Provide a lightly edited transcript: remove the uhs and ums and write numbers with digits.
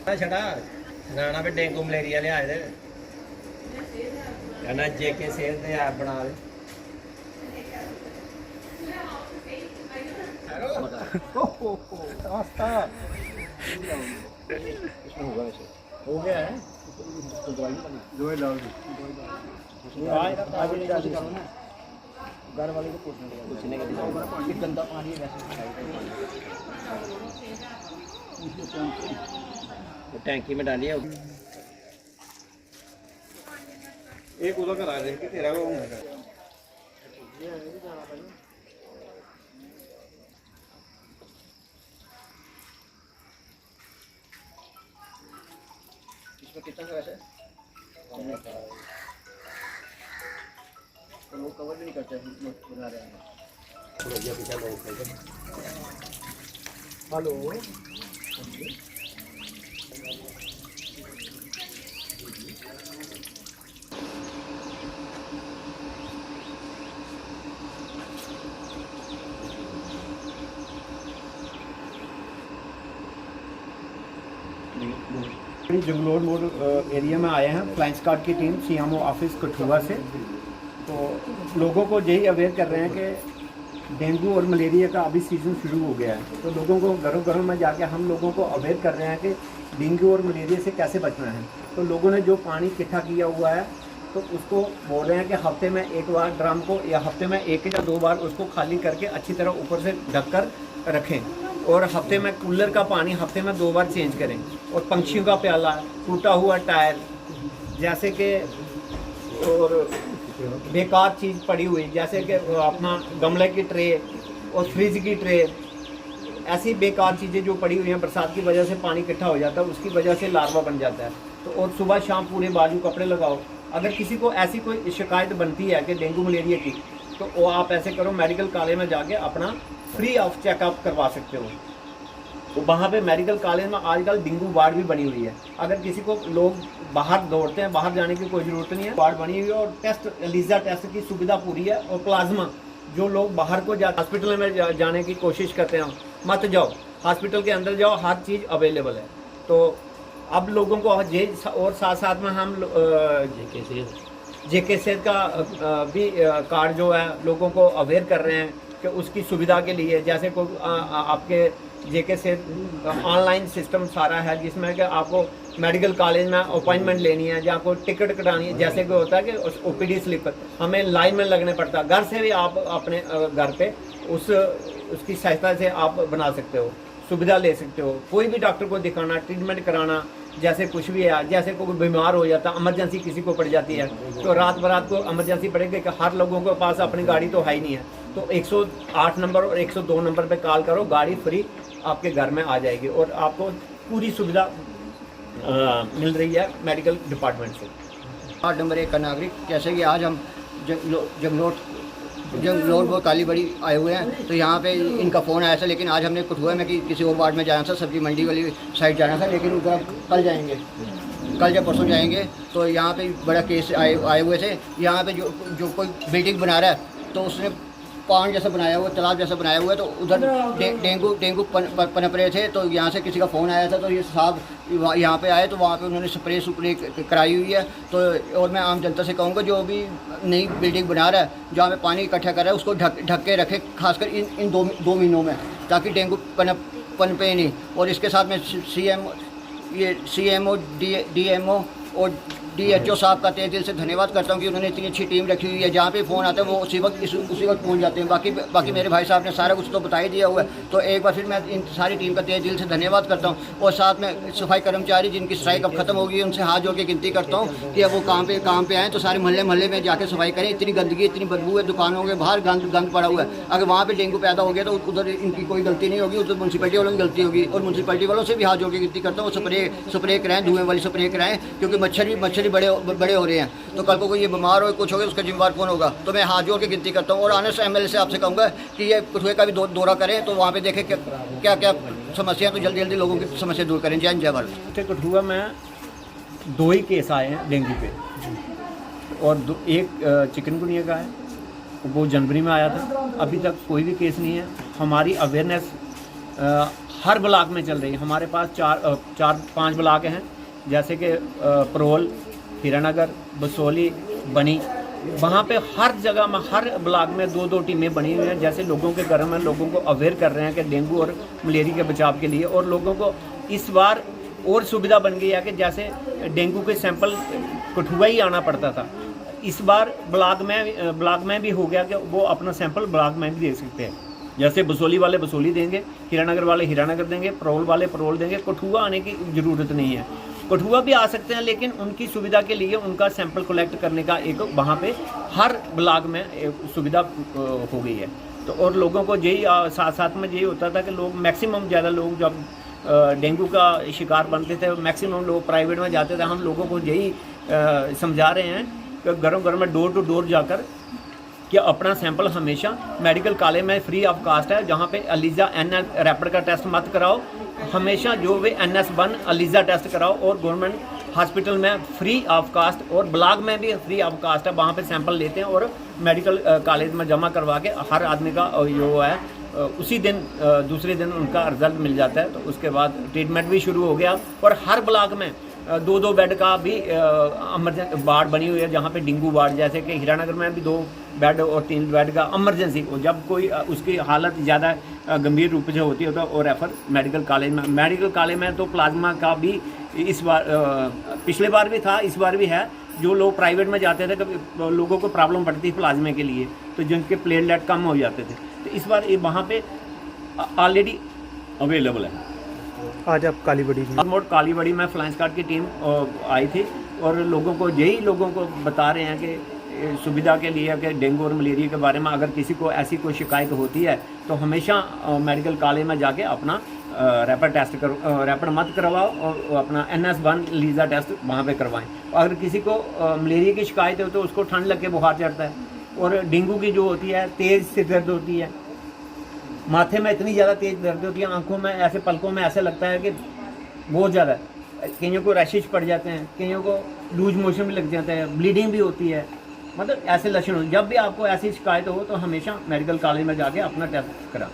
छड़ा राणा पे dengue malaria ले आए थे कहना जेके सेहत दे ऐप बना दे हो गया है घर वाले को पूछने का गंदा पानी है वैसे टैंकी में डालिए एक उधर करा दे कि तेरा को इसमें कितना का वैसे तो लोग कवर भी नहीं करते बना रहे हैं हेलो जंगलोट मोड़ एरिया में आए हैं फ्लाइंग स्क्वाड की टीम सीएमओ ऑफिस कठुआ से। तो लोगों को यही अवेयर कर रहे हैं कि डेंगू और मलेरिया का अभी सीज़न शुरू हो गया है। तो लोगों को घरों घरों में जाके हम लोगों को अवेयर कर रहे हैं कि डेंगू और मलेरिया से कैसे बचना है। तो लोगों ने जो पानी इकट्ठा किया हुआ है तो उसको बोल रहे हैं कि हफ्ते में एक बार ड्रम को या हफ्ते में एक या दो बार उसको खाली करके अच्छी तरह ऊपर से ढक कर रखें और हफ्ते में कूलर का पानी हफ्ते में 2 बार चेंज करें। और पंछियों का प्याला, टूटा हुआ टायर जैसे कि और बेकार चीज़ पड़ी हुई जैसे कि अपना गमले की ट्रे और फ्रिज की ट्रे, ऐसी बेकार चीज़ें जो पड़ी हुई हैं बरसात की वजह से पानी इकट्ठा हो जाता है, उसकी वजह से लार्वा बन जाता है। तो और सुबह शाम पूरे बाजू कपड़े लगाओ। अगर किसी को ऐसी कोई शिकायत बनती है कि डेंगू मलेरिया की तो वो आप ऐसे करो, मेडिकल कॉलेज में जाके अपना फ्री ऑफ चेकअप करवा सकते हो। तो वहाँ पे मेडिकल कॉलेज में आजकल डेंगू वार्ड भी बनी हुई है। अगर किसी को लोग बाहर दौड़ते हैं, बाहर जाने की कोई ज़रूरत नहीं है, वार्ड बनी हुई है और टेस्ट एलिजा टेस्ट की सुविधा पूरी है। और प्लाज्मा जो लोग बाहर को हॉस्पिटल में जाने की कोशिश करते हैं मत जाओ, हॉस्पिटल के अंदर जाओ, हर चीज़ अवेलेबल है। तो अब लोगों को ये और साथ साथ में हम जेके सेहत का भी कार्ड जो है लोगों को अवेयर कर रहे हैं कि उसकी सुविधा के लिए, जैसे कोई आपके जेके सेहत ऑनलाइन सिस्टम सारा है जिसमें कि आपको मेडिकल कॉलेज में अपॉइंटमेंट लेनी है या कोई टिकट कटानी है, जैसे कि होता है कि ओपीडी स्लिप हमें लाइन में लगने पड़ता है, घर से भी आप अपने घर पे उसकी सहायता से आप बना सकते हो, सुविधा ले सकते हो। कोई भी डॉक्टर को दिखाना, ट्रीटमेंट कराना, जैसे कुछ भी है, जैसे कोई बीमार हो जाता, इमरजेंसी किसी को पड़ जाती है तो रात बरात को इमरजेंसी पड़ेगी कि हर लोगों के पास अपनी गाड़ी तो है ही नहीं है, तो 108 नंबर और 102 नंबर पे कॉल करो, गाड़ी फ्री आपके घर में आ जाएगी और आपको पूरी सुविधा मिल रही है मेडिकल डिपार्टमेंट से। वार्ड नंबर 1 का नागरिक, जैसे कि आज हम जंगलोट वो काली बड़ी आए हुए हैं, तो यहाँ पे इनका फ़ोन आया था, लेकिन आज हमने कठुआ में कि किसी और वार्ड में जाना था, सब्जी मंडी वाली साइड जाना था, लेकिन उधर कल जाएंगे, कल या परसों जाएंगे। तो यहाँ पे बड़ा केस आए हुए थे। यहाँ पे जो कोई बिल्डिंग बना रहा है तो उसने पान जैसा बनाया हुआ, तालाब जैसा बनाया हुआ है, तो उधर डेंगू पनप रहे थे। तो यहाँ से किसी का फ़ोन आया था, तो ये साहब यहाँ पे आए तो वहाँ पे उन्होंने स्प्रे कराई हुई है। तो और मैं आम जनता से कहूँगा जो भी नई बिल्डिंग बना रहा है, जहाँ पे पानी इकट्ठा कर रहा है, उसको ढक के रखे, खासकर इन दो महीनों में, ताकि डेंगू पनपे नहीं। और इसके साथ में सीएमओ डीएमओ और DHO साहब का तहे दिल से धन्यवाद करता हूँ कि उन्होंने इतनी अच्छी टीम रखी हुई है। जहाँ पे फ़ोन आता है वो उसी वक्त पहुँच जाते हैं। बाकी मेरे भाई साहब ने सारा कुछ तो बता ही दिया हुआ है। तो एक बार फिर मैं इन सारी टीम का तहे दिल से धन्यवाद करता हूँ। और साथ में सफाई कर्मचारी जिनकी स्ट्राइक अब खत्म होगी, उनसे हाथ जोड़ के गिनती करता हूँ कि अब वो काम पे आएँ तो सारे मोहल्ले में जाकर सफाई करें। इतनी गंदगी, इतनी बदबू है, दुकानों के बाहर गंद पड़ा हुआ है। अगर वहाँ पर डेंगू पैदा हो गया तो उधर इनकी कोई गलती नहीं होगी, उधर म्यूनसिपैलिटी वालों की गलती होगी। और म्यूनसिपैलिटी वालों से भी हाथ जोड़ के गिनती करता हूँ स्प्रे कराएँ, धुएँ वाली स्प्रे कराएँ, क्योंकि मच्छर बड़े हो रहे हैं। तो कल को कोई ये बीमार हो, कुछ हो गया, उसका जिम्मेवार कौन होगा। तो मैं हाथ जोड़ के गिनती करता हूँ। और आने से MLA से आपसे कहूँगा कि ये कठुए का भी दौरा करें, तो वहाँ पे देखें क्या समस्या, तो जल्दी जल्दी लोगों की समस्या दूर करें। जय भारत। कठुआ में 2 ही केस आए हैं डेंगू पे, और एक चिकनगुनिया का है, वो जनवरी में आया था। अभी तक कोई भी केस नहीं है। हमारी अवेयरनेस हर ब्लॉक में चल रही है। हमारे पास 4-5 ब्लॉक हैं, जैसे कि परोल, हीरानगर, बसोली, बनी। वहाँ पे हर जगह में, हर ब्लॉक में 2-2 टीमें बनी हुई हैं। जैसे लोगों के घर में लोगों को अवेयर कर रहे हैं कि डेंगू और मलेरिया के बचाव के लिए। और लोगों को इस बार और सुविधा बन गई है कि जैसे डेंगू के सैंपल कठुआ ही आना पड़ता था, इस बार ब्लॉक में भी हो गया कि वो अपना सैंपल ब्लॉक में भी दे सकते हैं। जैसे बसोली वाले बसोली देंगे, हीरानगर वाले हीरानगर देंगे, परोल वाले परोल देंगे। कठुआ आने की ज़रूरत नहीं है, कठुआ भी आ सकते हैं, लेकिन उनकी सुविधा के लिए उनका सैंपल कलेक्ट करने का एक वहाँ पे हर ब्लॉक में एक सुविधा हो गई है। तो और लोगों को यही साथ साथ में यही होता था कि लोग मैक्सिमम ज़्यादा लोग जब डेंगू का शिकार बनते थे, मैक्सिमम लोग प्राइवेट में जाते थे। हम लोगों को यही समझा रहे हैं कि घरों घर में डोर टू डोर जाकर कि अपना सैंपल हमेशा मेडिकल कॉलेज में फ्री ऑफ कास्ट है, जहाँ पे एलिजा NS रैपिड का टेस्ट मत कराओ, हमेशा जो भी NS1 एलिजा टेस्ट कराओ। और गवर्नमेंट हॉस्पिटल में फ्री ऑफ कास्ट और ब्लॉक में भी फ्री ऑफ कास्ट है, वहाँ पे सैंपल लेते हैं और मेडिकल कॉलेज में जमा करवा के हर आदमी का जो है उसी दिन दूसरे दिन उनका रिजल्ट मिल जाता है। तो उसके बाद ट्रीटमेंट भी शुरू हो गया। और हर ब्लॉक में 2-2 बेड का भी इमरजेंसी वार्ड बनी हुई है, जहाँ पे डेंगू वार्ड, जैसे कि हीरानगर में भी 2 बेड और 3 बेड का इमरजेंसी, जब कोई उसकी हालत ज़्यादा गंभीर रूप से होती है तो और रेफर मेडिकल कॉलेज में तो प्लाज्मा का भी इस बार पिछले बार भी था, इस बार भी है। जो लोग प्राइवेट में जाते थे, कभी लोगों को प्रॉब्लम पड़ती थी प्लाज्मा के लिए, तो जिनके प्लेटलेट कम हो जाते थे, तो इस बार वहाँ पे ऑलरेडी अवेलेबल है। आज आप कालीबड़ी में फ्लाइंग स्क्वाड की टीम आई थी और लोगों को बता रहे हैं कि सुविधा के लिए कि डेंगू और मलेरिया के बारे में अगर किसी को ऐसी कोई शिकायत होती है तो हमेशा मेडिकल कॉलेज में जाके अपना रैपिड मत करवाओ और अपना NS1 लीजा टेस्ट वहाँ पे करवाएं। अगर किसी को मलेरिया की शिकायत हो तो उसको ठंड लग के बुखार चढ़ता है, और डेंगू की जो होती है तेज़ सिर दर्द होती है, माथे में इतनी ज़्यादा तेज़ दर्द होती है, आंखों में ऐसे पलकों में ऐसे लगता है कि बहुत ज़्यादा, कईयों को रैशेज पड़ जाते हैं, कईयों को लूज मोशन भी लग जाता है, ब्लीडिंग भी होती है, मतलब ऐसे लक्षण हो। जब भी आपको ऐसी शिकायत हो तो हमेशा मेडिकल कॉलेज में जाके अपना टेस्ट कराएं।